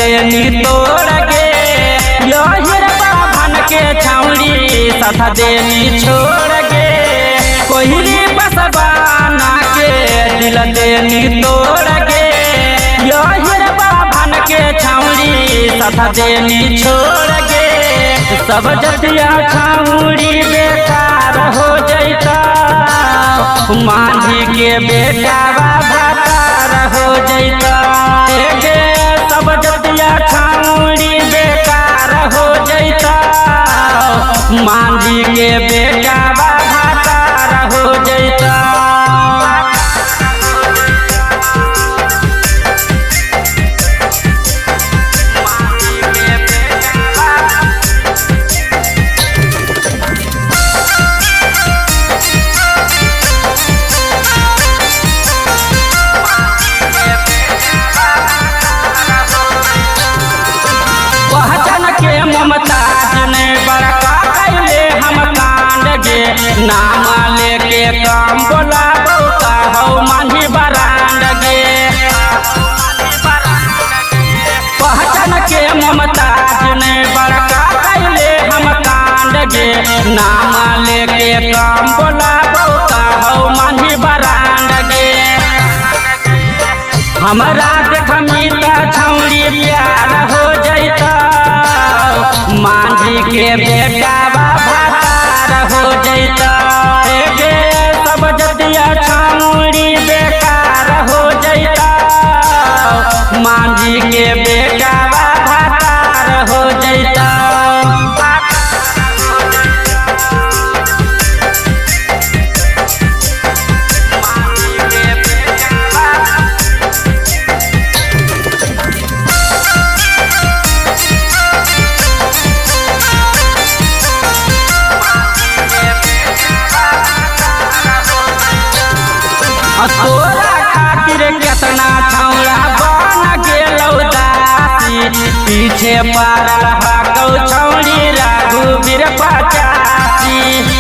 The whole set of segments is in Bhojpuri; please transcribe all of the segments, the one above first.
देनी तोड़ गे बाभन के छौड़ी सथा देनी छोड़ गे कोहली बसवाना के दिल देनी तोड़ गे बाभन के छौड़ी सथा देनी छोड़ गे सब जतिया छौड़ी बेकार हो जैता मांझी के बेटा भातार हो जैता सब जतिया छौड़ी बेकार हो जैता मांझी के बेटा भातार हो जैता। नाम लेके काम बोलाबो कहौ मांझी बरांड गे पहचान के ममताज ने बड़का कैले हम कांड गे नाम लेके काम बोलाबो कहौ मांझी बरांड गे हमरा देखमी त छौड़ी प्यार हो जैता मांझी के बेटा भातार हो जैता सब जतिया छौड़ी बेकार हो जैता मांझी के बेटा भातार हो जैता। तोरा खातिर केतना छौड़ा बन गेलौ दासी पीछे पड़ल हकौ छौड़ी रघुवीर 85।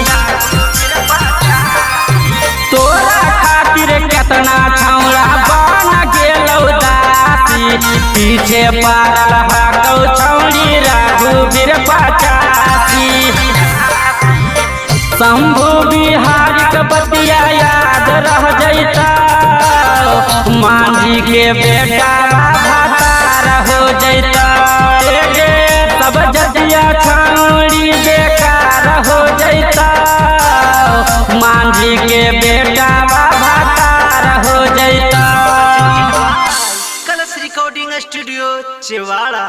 तोरा खातिर केतना छौड़ा बन गेलौ दासी पीछे पड़ल हकौ छौड़ी रघुवीर 85। शंभु बिहारी के बतिया याद रह जैता मांझी के बेटा भातार हो जैता सब जतिया छौड़ी बेकार हो जैता मांझी के बेटा भातार हो जैता। कलश रिकॉर्डिंग स्टूडियो चिवाड़ा।